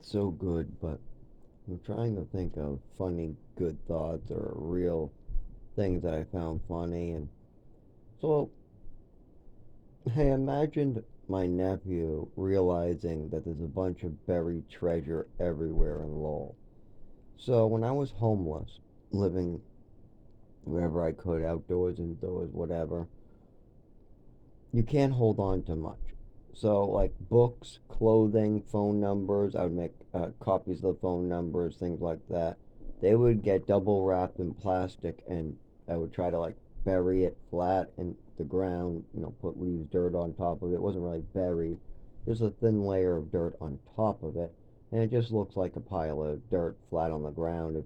So good, but I'm trying to think of funny, good thoughts or real things that I found funny. And so I imagined my nephew realizing that there's a bunch of buried treasure everywhere in Lowell. So when I was homeless, living wherever I could, outdoors, indoors, whatever, you can't hold on to much. So, like books, clothing, phone numbers, I would make copies of the phone numbers, things like that. They would get double wrapped in plastic, and I would try to like bury it flat in the ground, put leaves, dirt on top of it. It wasn't really buried, just a thin layer of dirt on top of it. And it just looks like a pile of dirt flat on the ground. As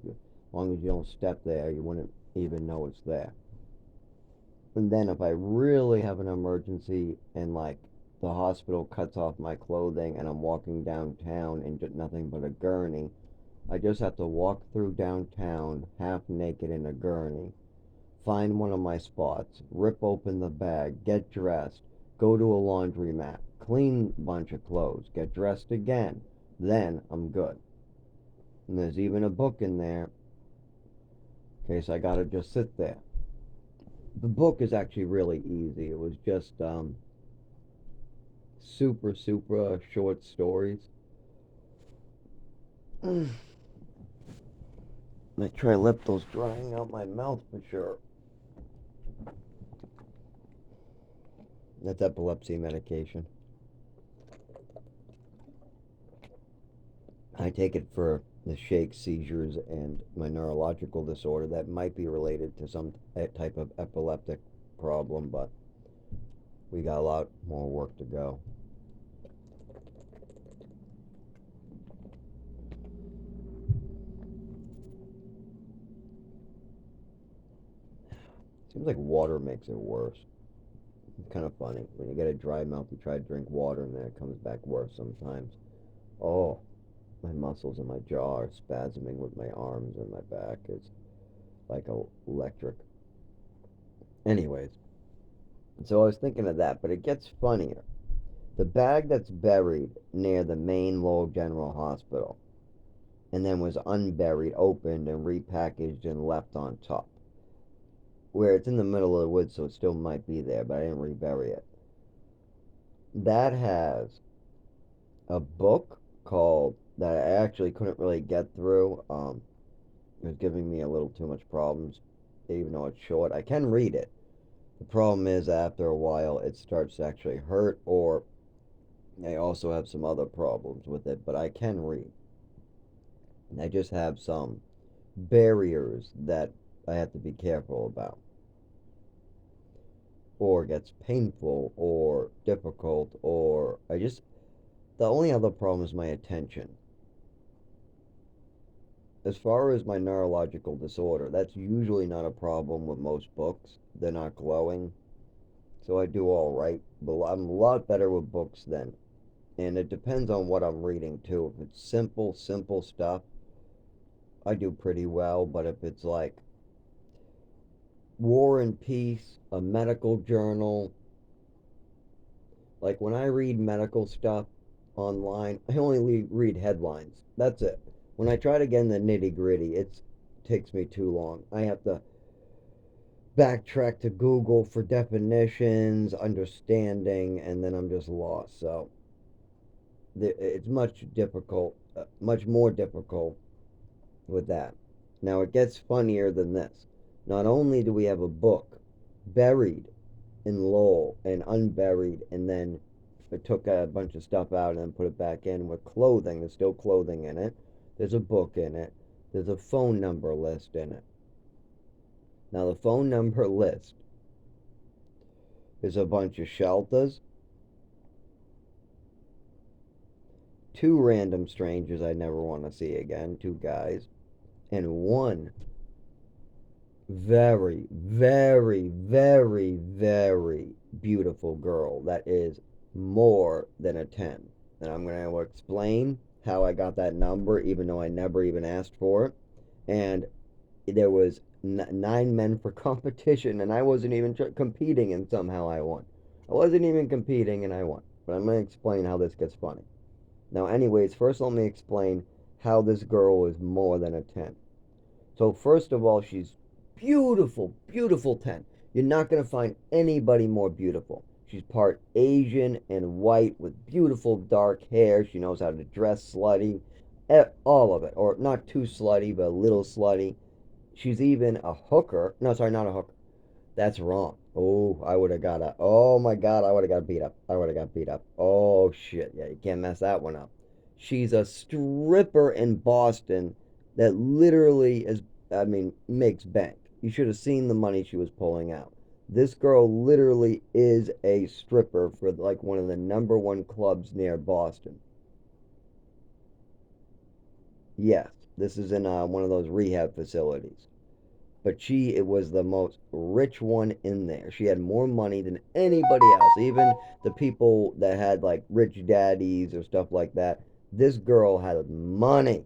long as you don't step there, you wouldn't even know it's there. And then if I really have an emergency and like the hospital cuts off my clothing and I'm walking downtown in just nothing but a gurney, I just have to walk through downtown half naked in a gurney, find one of my spots, rip open the bag, get dressed, go to a laundromat, clean a bunch of clothes, get dressed again. Then I'm good. And there's even a book in there in case I gotta just sit there. The book is actually really easy. It was just super short stories. My trilipto's drying out my mouth for sure. That's epilepsy medication. I take it for the shakes, seizures, and my neurological disorder that might be related to some type of epileptic problem, but we got a lot more work to go. Seems like water makes it worse. It's kind of funny. When you get a dry mouth, you try to drink water, and then it comes back worse sometimes. Oh, my muscles in my jaw are spasming with my arms and my back. It's like electric. Anyways, so I was thinking of that, but it gets funnier. The bag that's buried near the main Lowell General Hospital and then was unburied, opened, and repackaged and left on top. Where it's in the middle of the woods, so it still might be there, but I didn't rebury it. That has a book called that I actually couldn't really get through. It was giving me a little too much problems, even though it's short. I can read it. The problem is after a while it starts to actually hurt, or I also have some other problems with it, but I can read. I just have some barriers that I have to be careful about, or it gets painful or difficult, or the only other problem is my attention. As far as my neurological disorder, that's usually not a problem with most books. They're not glowing, so I do all right. But I'm a lot better with books then, and it depends on what I'm reading too. If it's simple stuff, I do pretty well. But if it's like War and Peace, a medical journal, like when I read medical stuff online, I only read headlines. That's it. When I try to get in the nitty gritty, it takes me too long. I have to backtrack to Google for definitions, understanding, and then I'm just lost. So it's much more difficult with that. Now it gets funnier than this. Not only do we have a book buried in Lowell and unburied, and then I took a bunch of stuff out and then put it back in with clothing. There's still clothing in it. There's a book in it. There's a phone number list in it. Now, the phone number list is a bunch of shelters, two random strangers I never want to see again, two guys, and one very beautiful girl that is more than a 10. And I'm going to explain how I got that number, even though I never even asked for it. And there was 9 men for competition, and I wasn't even competing, and somehow I won. I wasn't even competing, and I won. But I'm going to explain how this gets funny. Now, anyways, first let me explain how this girl is more than a 10. So, first of all, she's beautiful, beautiful 10. You're not going to find anybody more beautiful. She's part Asian and white with beautiful dark hair. She knows how to dress slutty. All of it. Or not too slutty, but a little slutty. She's even a hooker. No, sorry, not a hooker. That's wrong. Oh, I would have got a. Oh my God, I would have got beat up. I would have got beat up. Oh shit, yeah, you can't mess that one up. She's a stripper in Boston that literally is, I mean, makes bank. You should have seen the money she was pulling out. This girl literally is a stripper for like one of the number one clubs near Boston. Yes, this is in one of those rehab facilities. But she it was the most rich one in there. She had more money than anybody else, even the people that had like rich daddies or stuff like that. This girl had money.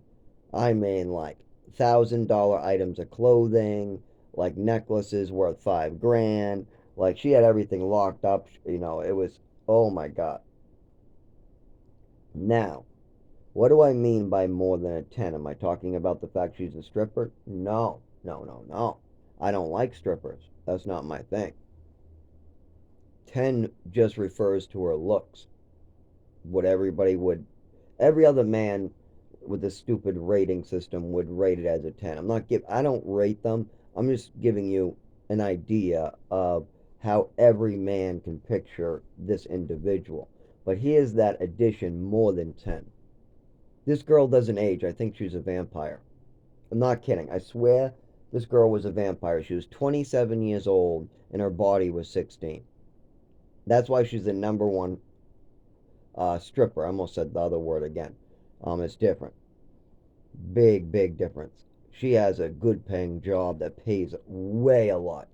I mean, like $1,000 items of clothing, like necklaces worth 5 grand. Like she had everything locked up. It was, oh my God. Now, what do I mean by more than a 10? Am I talking about the fact she's a stripper? No, no, no, no. I don't like strippers. That's not my thing. 10 just refers to her looks. What every other man with a stupid rating system would rate it as a 10. I don't rate them. I'm just giving you an idea of how every man can picture this individual. But here's that addition more than 10. This girl doesn't age. I think she's a vampire. I'm not kidding. I swear this girl was a vampire. She was 27 years old and her body was 16. That's why she's the number one stripper. I almost said the other word again. It's different. Big, big difference. She has a good paying job that pays way a lot.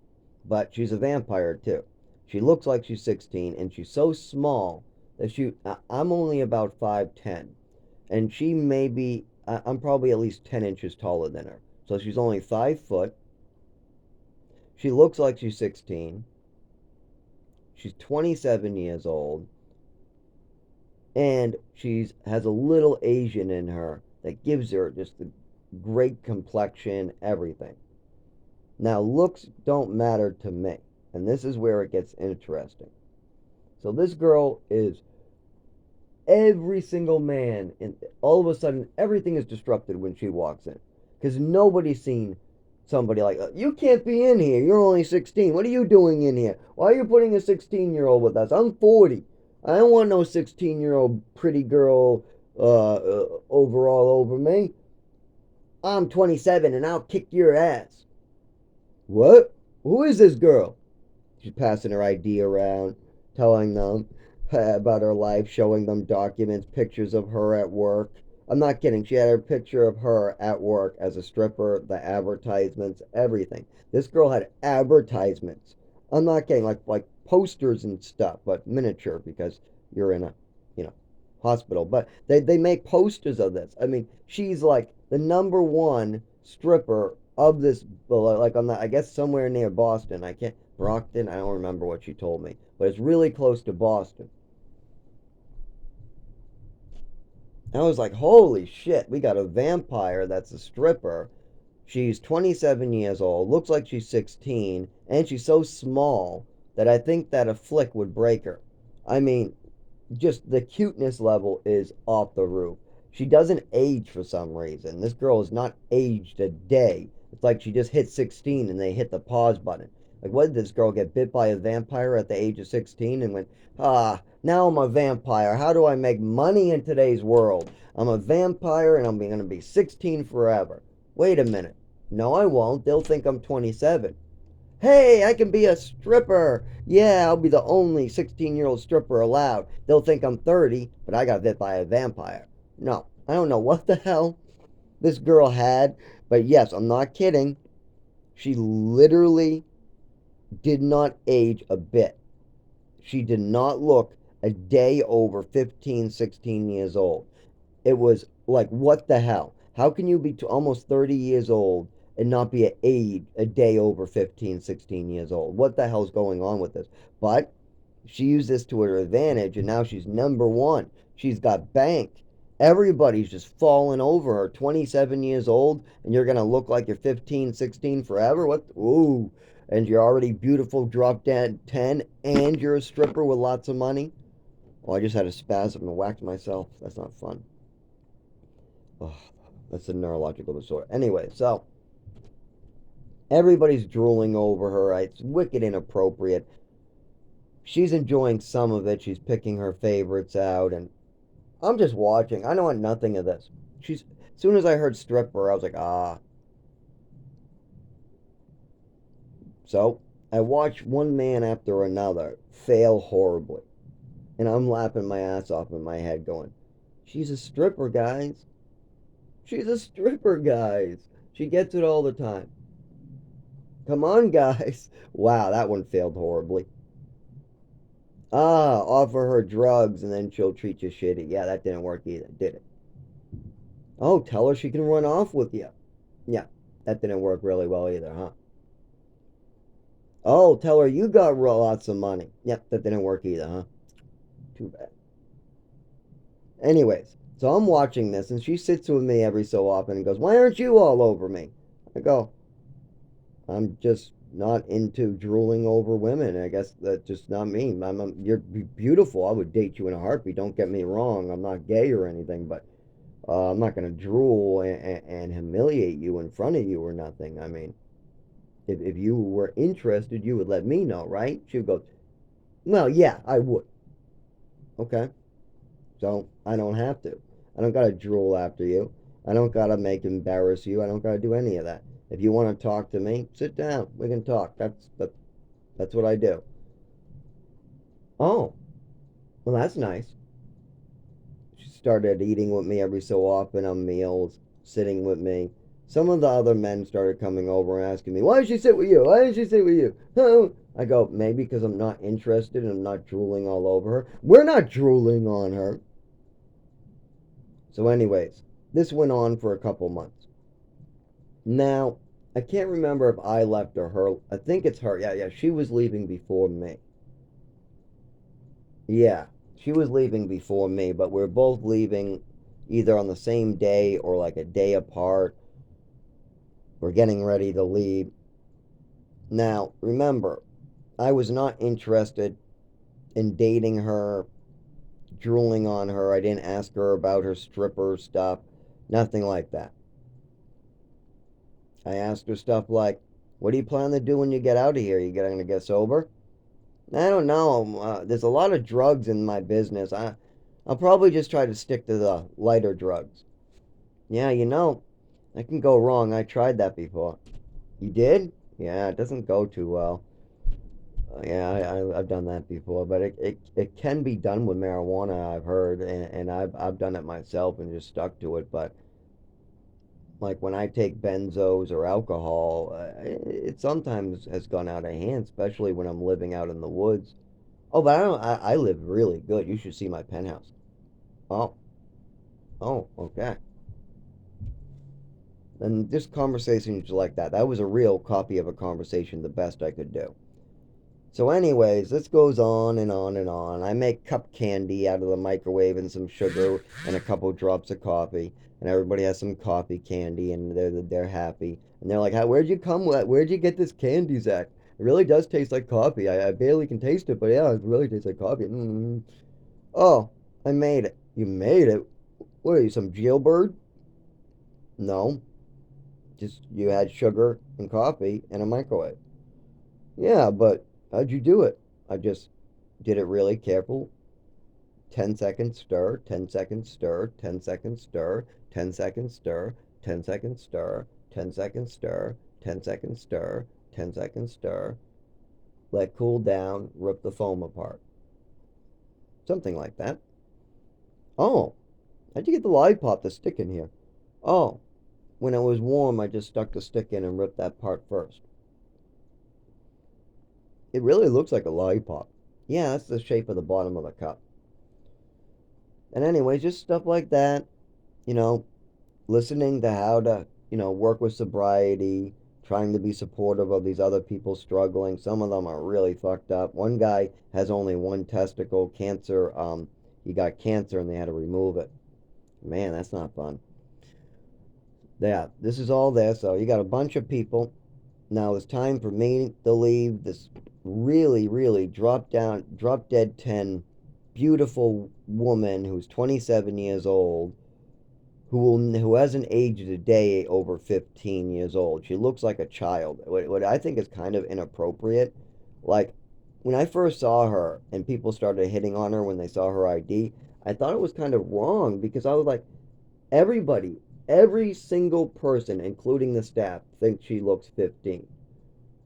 But she's a vampire too. She looks like she's 16 and she's so small that I'm only about 5'10", and she may be, I'm probably at least 10 inches taller than her. So she's only 5 foot. She looks like she's 16. She's 27 years old. And she has a little Asian in her that gives her just the great complexion, everything. Now, looks don't matter to me. And this is where it gets interesting. So this girl is every single man, and all of a sudden everything is disrupted when she walks in, because nobody's seen somebody like, you can't be in here, you're only 16, what are you doing in here, why are you putting a 16-year-old with us, I'm 40, I don't want no 16-year-old pretty girl overall over me, I'm 27 and I'll kick your ass. What? Who is this girl? She's passing her ID around, telling them about her life, showing them documents, pictures of her at work. I'm not kidding. She had a picture of her at work as a stripper, the advertisements, everything. This girl had advertisements. I'm not kidding, like posters and stuff, but miniature because you're in a, you know, hospital. But they make posters of this. I mean, she's like the number one stripper of this, like on the, I guess somewhere near Boston. I can't, Brockton, I don't remember what she told me, but it's really close to Boston. And I was like, holy shit, we got a vampire that's a stripper. She's 27 years old, looks like she's 16, and she's so small that I think that a flick would break her. I mean, just the cuteness level is off the roof. She doesn't age for some reason. This girl is not aged a day. It's like she just hit 16 and they hit the pause button. Like, what did this girl get bit by a vampire at the age of 16 and went, now I'm a vampire. How do I make money in today's world? I'm a vampire and I'm going to be 16 forever. Wait a minute. No, I won't. They'll think I'm 27. Hey, I can be a stripper. Yeah, I'll be the only 16-year-old stripper allowed. They'll think I'm 30, but I got bit by a vampire. No, I don't know what the hell this girl had, but yes, I'm not kidding. She literally did not age a bit. She did not look a day over 15, 16 years old. It was like, what the hell? How can you be almost 30 years old and not be a day over 15, 16 years old? What the hell's going on with this? But she used this to her advantage, and now she's number one. She's got bank. Everybody's just falling over her. 27 years old, and you're going to look like you're 15, 16 forever? What? Ooh. And you're already beautiful, drop dead 10, and you're a stripper with lots of money? Oh, I just had a spasm and whacked myself. That's not fun. Oh, that's a neurological disorder. Anyway, so everybody's drooling over her. It's wicked inappropriate. She's enjoying some of it. She's picking her favorites out, and I'm just watching. I know nothing of this. As soon as I heard stripper, I was like, ah. So I watched one man after another fail horribly, and I'm laughing my ass off in my head, going, "She's a stripper, guys. She's a stripper, guys. She gets it all the time. Come on, guys." Wow, that one failed horribly. Ah, offer her drugs and then she'll treat you shitty. Yeah, that didn't work either, did it? Oh, tell her she can run off with you. Yeah, that didn't work really well either, huh? Oh, tell her you got lots of money. Yep, that didn't work either, huh? Too bad. Anyways, so I'm watching this and she sits with me every so often and goes, "Why aren't you all over me?" I go, "I'm just not into drooling over women. I guess that's just not me. You're beautiful. I would date you in a heartbeat. Don't get me wrong. I'm not gay or anything, but I'm not going to drool and humiliate you in front of you or nothing. I mean, if you were interested, you would let me know, right?" She would go, "Well, yeah, I would." Okay, so I don't have to. I don't got to drool after you. I don't got to make embarrass you. I don't got to do any of that. If you want to talk to me, sit down. We can talk. That's what I do. Oh, well, that's nice. She started eating with me every so often on meals, sitting with me. Some of the other men started coming over and asking me, "Why did she sit with you? Why did she sit with you?" I go, "Maybe because I'm not interested and I'm not drooling all over her." We're not drooling on her. So, anyways, this went on for a couple months. Now, I can't remember if I left or her. I think it's her. Yeah, yeah, she was leaving before me. Yeah, she was leaving before me, but we're both leaving either on the same day or like a day apart. We're getting ready to leave. Now, remember, I was not interested in dating her, drooling on her. I didn't ask her about her stripper stuff, nothing like that. I asked her stuff like, "What do you plan to do when you get out of here? You going to get sober?" "I don't know. There's a lot of drugs in my business. I'll probably just try to stick to the lighter drugs." "Yeah, that can go wrong. I tried that before." "You did?" "Yeah, it doesn't go too well." Yeah, I've done that before, but it can be done with marijuana, I've heard, and I've done it myself and just stuck to it. But like when I take benzos or alcohol, it sometimes has gone out of hand, especially when I'm living out in the woods. Oh, but I live really good. You should see my penthouse. Oh, oh, okay. And just conversations like that. That was a real copy of a conversation, the best I could do. So, anyways, this goes on and on and on. I make cup candy out of the microwave and some sugar and a couple drops of coffee, and everybody has some coffee candy, and they're happy. And they're like, Where'd you come with? Where'd you get this candy, Zach? It really does taste like coffee. I barely can taste it, but yeah, it really tastes like coffee." "Oh, I made it." "You made it? What are you, some jailbird?" "No, just you had sugar and coffee in a microwave." "Yeah, but how'd you do it?" "I just did it really careful. 10 seconds stir, 10 seconds stir, 10 seconds stir, 10 seconds stir, 10 seconds stir, 10 seconds stir, 10 seconds stir, 10 seconds stir, let cool down, rip the foam apart." Something like that. "Oh, how'd you get the lollipop to stick in here?" "Oh, when it was warm, I just stuck the stick in and ripped that part first." "It really looks like a lollipop." "Yeah, that's the shape of the bottom of the cup." And anyway, just stuff like that, you know, listening to how to, work with sobriety, trying to be supportive of these other people struggling. Some of them are really fucked up. One guy has only one testicle cancer. He got cancer and they had to remove it. Man, that's not fun. Yeah, this is all there. So you got a bunch of people. Now it's time for me to leave this really, really drop dead 10, beautiful woman who's 27 years old, who hasn't aged a day over 15 years old. She looks like a child. What I think is kind of inappropriate, like when I first saw her and people started hitting on her when they saw her ID, I thought it was kind of wrong because I was like, everybody, every single person, including the staff, thinks she looks 15.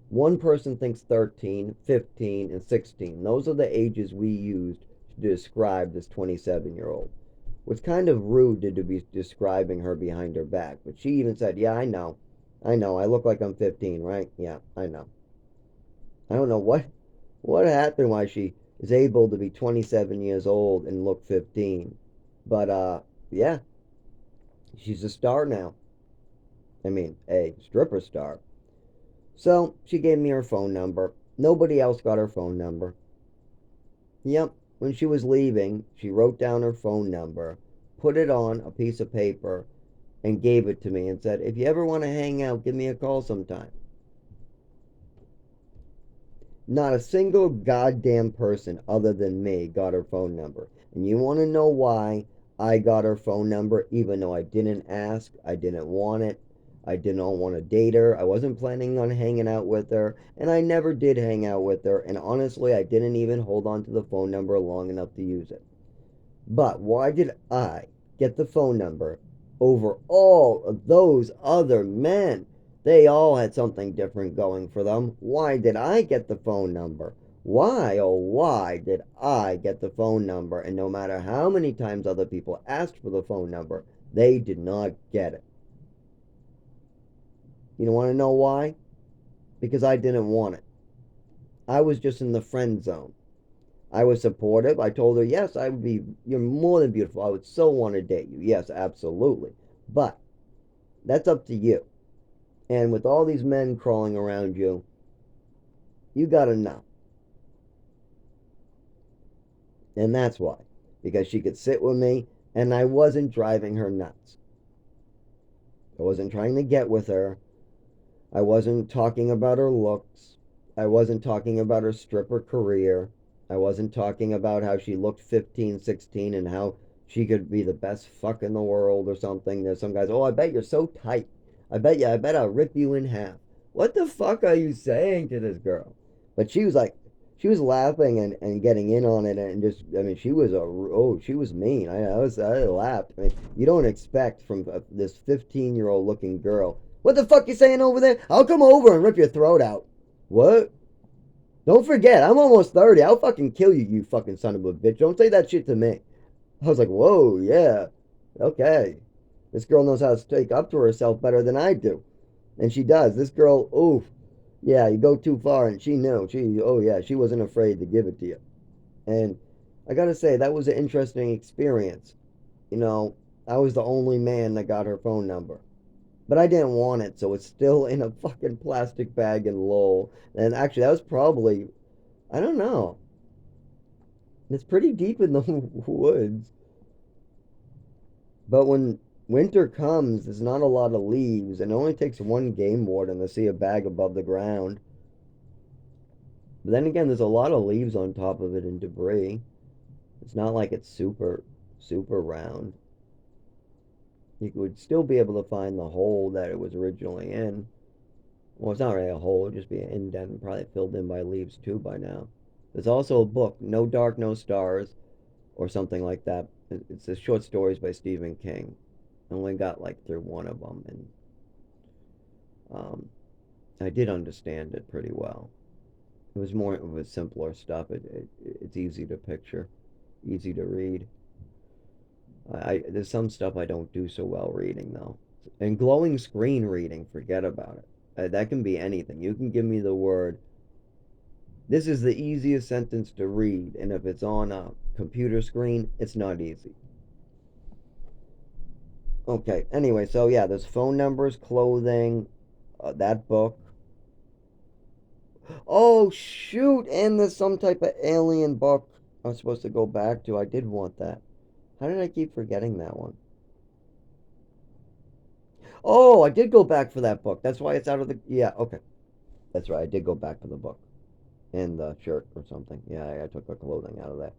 One person thinks 13, 15, and 16. Those are the ages we used to describe this 27-year-old. Was kind of rude to be describing her behind her back, but she even said, "Yeah, I know. I know. I look like I'm 15, right? Yeah, I know." I don't know what happened why she is able to be 27 years old and look 15. But yeah, she's a star now. I mean, a stripper star. So, she gave me her phone number. Nobody else got her phone number. Yep, when she was leaving, she wrote down her phone number, put it on a piece of paper, and gave it to me and said, "If you ever want to hang out, give me a call sometime." Not a single goddamn person other than me got her phone number. And you want to know why I got her phone number even though I didn't ask, I didn't want it, I didn't want to date her, I wasn't planning on hanging out with her, and I never did hang out with her, and honestly, I didn't even hold on to the phone number long enough to use it. But why did I get the phone number over all of those other men? They all had something different going for them. Why did I get the phone number? Why, oh, why did I get the phone number? And no matter how many times other people asked for the phone number, they did not get it. You don't want to know why? Because I didn't want it. I was just in the friend zone. I was supportive. I told her, yes, I would be, you're more than beautiful. I would so want to date you. Yes, absolutely. But that's up to you. And with all these men crawling around you, you gotta know. And that's why. Because she could sit with me and I wasn't driving her nuts. I wasn't trying to get with her. I wasn't talking about her looks. I wasn't talking about her stripper career. I wasn't talking about how she looked 15, 16 and how she could be the best fuck in the world or something. There's some guys, "Oh, I bet you're so tight. I bet I'll rip you in half." What the fuck are you saying to this girl? But she was like, she was laughing and getting in on it and just, I mean, she was mean. I laughed. I mean, you don't expect from this 15-year-old looking girl, "What the fuck you saying over there? I'll come over and rip your throat out." What? Don't forget, I'm almost 30. I'll fucking kill you, you fucking son of a bitch. Don't say that shit to me. I was like, whoa, yeah. Okay. This girl knows how to take up to herself better than I do. And she does. This girl, oof. Yeah, you go too far, and she knew. Oh yeah, she wasn't afraid to give it to you. And I gotta say, that was an interesting experience. You know, I was the only man that got her phone number. But I didn't want it, so it's still in a fucking plastic bag in Lowell. And actually, that was probably, I don't know. It's pretty deep in the woods. But when winter comes, there's not a lot of leaves, and it only takes one game warden to see a bag above the ground. But then again, there's a lot of leaves on top of it and debris. It's not like it's super round. You would still be able to find the hole that it was originally in. Well, it's not really a hole, it'd just be an indent and probably filled in by leaves too by now. There's also a book, No Dark, No Stars, or something like that. It's the short stories by Stephen King. I only got like through one of them, and um, I did understand it pretty well. It was more of a simpler stuff. It's easy to picture, easy to read. There's some stuff I don't do so well reading though. And glowing screen reading, forget about it. That can be anything. You can give me the word. This is the easiest sentence to read, and if it's on a computer screen, it's not easy. Okay. Anyway, so yeah, there's phone numbers, clothing, that book. Oh shoot! And there's some type of alien book I'm supposed to go back to. I did want that. How did I keep forgetting that one? Oh, I did go back for that book. That's why it's out of the. Yeah, okay. That's right. I did go back for the book and the shirt or something. Yeah, I took the clothing out of that.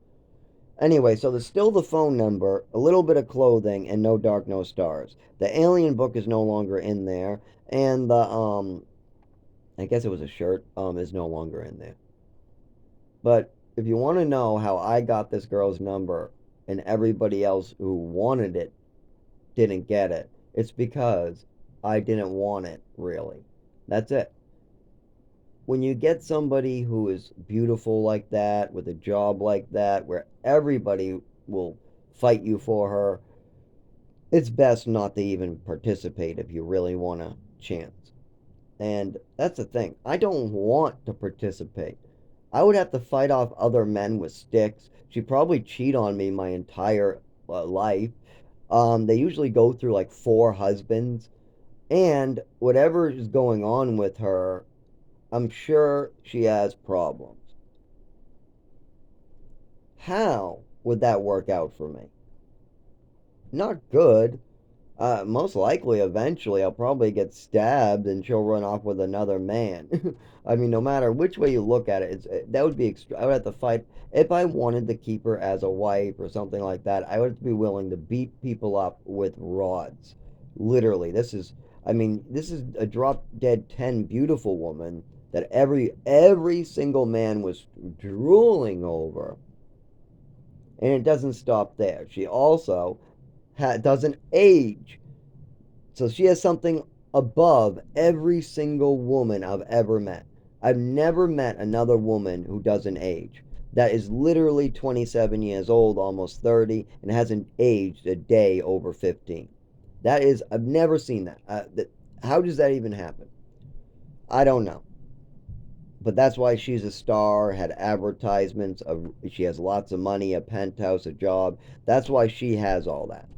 Anyway, so there's still the phone number, a little bit of clothing, and no dark, no stars. The alien book is no longer in there, and the I guess it was a shirt, is no longer in there. But if you want to know how I got this girl's number and everybody else who wanted it didn't get it, it's because I didn't want it, really. That's it. When you get somebody who is beautiful like that, with a job like that, where everybody will fight you for her, it's best not to even participate if you really want a chance. And that's the thing. I don't want to participate. I would have to fight off other men with sticks. She'd probably cheat on me my entire life. They usually go through like four husbands. And whatever is going on with her, I'm sure she has problems. How would that work out for me? Not good. Most likely, eventually, I'll probably get stabbed and she'll run off with another man. I mean, no matter which way you look at it, that would be I would have to fight. If I wanted to keep her as a wife or something like that, I would be willing to beat people up with rods. Literally, I mean, this is a drop dead 10 beautiful woman that every single man was drooling over. And it doesn't stop there. She also doesn't age. So she has something above every single woman I've ever met. I've never met another woman who doesn't age. That is literally 27 years old, almost 30, and hasn't aged a day over 15. I've never seen that. How does that even happen? I don't know. But that's why she's a star, had advertisements, she has lots of money, a penthouse, a job. That's why she has all that.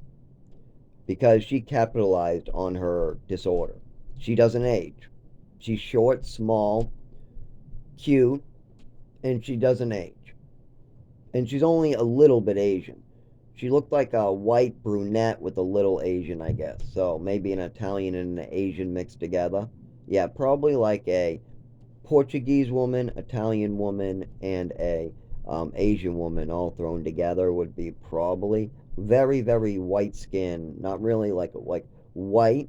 Because she capitalized on her disorder. She doesn't age. She's short, small, cute, and she doesn't age. And she's only a little bit Asian. She looked like a white brunette with a little Asian, I guess. So maybe an Italian and an Asian mixed together. Yeah, probably like a Portuguese woman, Italian woman, and a Asian woman all thrown together would be probably very, very white skin. Not really like white,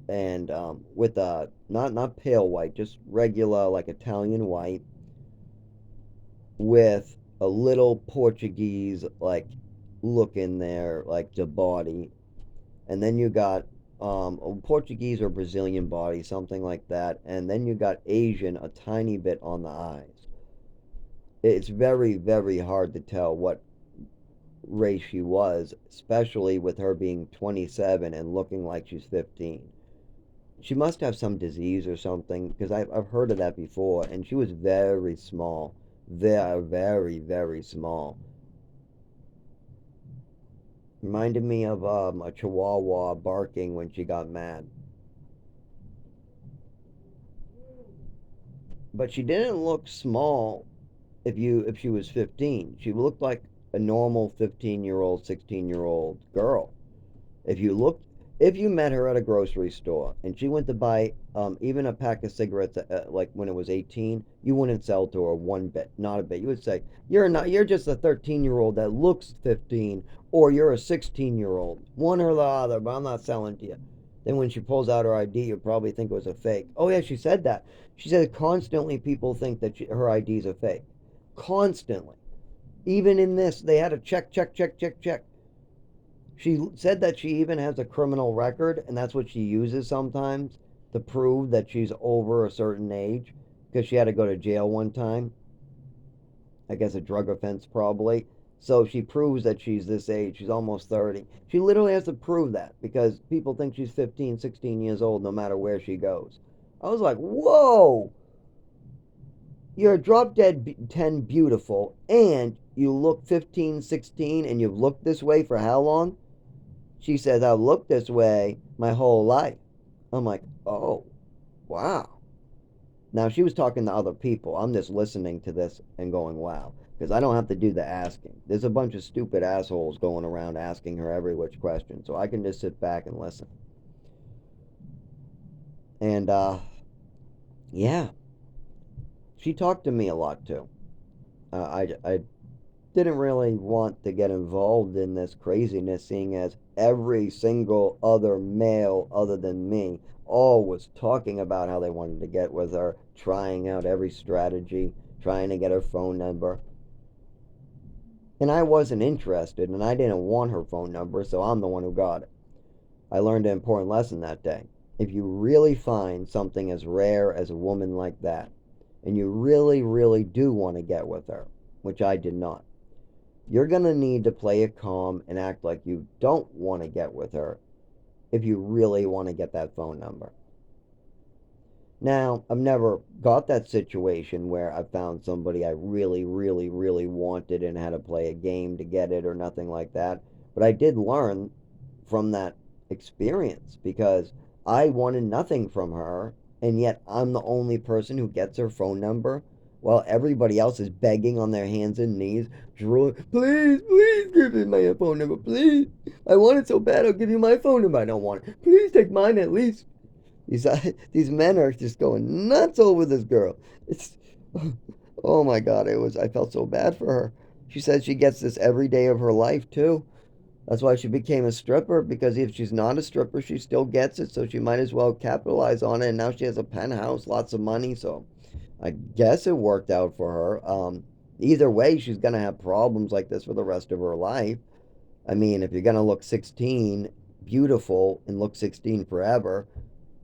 and with a not pale white, just regular like Italian white with a little Portuguese like look in there, like the body, and then you got a Portuguese or Brazilian body, something like that, and then you got Asian a tiny bit on the eyes. It's very, very hard to tell what race she was, especially with her being 27 and looking like she's 15. She must have some disease or something because I've heard of that before, and she was very small. Very, very, very small. Reminded me of a chihuahua barking when she got mad. But she didn't look small if she was 15. She looked like a normal 15-year-old, 16-year-old girl. If you looked, if you met her at a grocery store and she went to buy even a pack of cigarettes, like when it was 18, you wouldn't sell to her one bit, not a bit. You would say, you're just a 13-year-old that looks 15, or you're a 16-year-old, one or the other, but I'm not selling to you. Then when she pulls out her ID, you probably think it was a fake. Oh yeah, she said that. She said constantly people think that her ID is a fake. Constantly. Even in this, they had to check, check, check, check, check. She said that she even has a criminal record, and that's what she uses sometimes to prove that she's over a certain age because she had to go to jail one time. I guess a drug offense, probably. So she proves that she's this age. She's almost 30. She literally has to prove that because people think she's 15, 16 years old no matter where she goes. I was like, whoa, you're drop dead 10 beautiful, and you look 15, 16, and you've looked this way for how long? She says, I've looked this way my whole life. I'm like, oh, wow. Now, she was talking to other people. I'm just listening to this and going, wow. because I don't have to do the asking. There's a bunch of stupid assholes going around asking her every which question, so I can just sit back and listen. And yeah, she talked to me a lot too. I didn't really want to get involved in this craziness, seeing as every single other male other than me all was talking about how they wanted to get with her, trying out every strategy, trying to get her phone number. And I wasn't interested, and I didn't want her phone number, so I'm the one who got it. I learned an important lesson that day. If you really find something as rare as a woman like that, and you really, really do want to get with her, which I did not, you're going to need to play it calm and act like you don't want to get with her if you really want to get that phone number. Now, I've never got that situation where I found somebody I really, really, really wanted and had to play a game to get it or nothing like that. But I did learn from that experience because I wanted nothing from her, and yet I'm the only person who gets her phone number while everybody else is begging on their hands and knees, drooling, please, please give me my phone number, please. I want it so bad, I'll give you my phone number. I don't want it. Please take mine at least. These these men are just going nuts over this girl. It's oh my God, it was I felt so bad for her. She said she gets this every day of her life too. That's why she became a stripper, because if she's not a stripper, she still gets it, so she might as well capitalize on it. And now she has a penthouse, lots of money, so I guess it worked out for her. Either way, she's gonna have problems like this for the rest of her life. I mean, if you're gonna look 16, beautiful, and look 16 forever,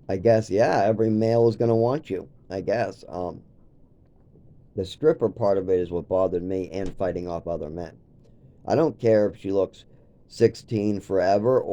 I guess, yeah, every male is gonna want you. I guess. The stripper part of it is what bothered me, and fighting off other men. I don't care if she looks 16 forever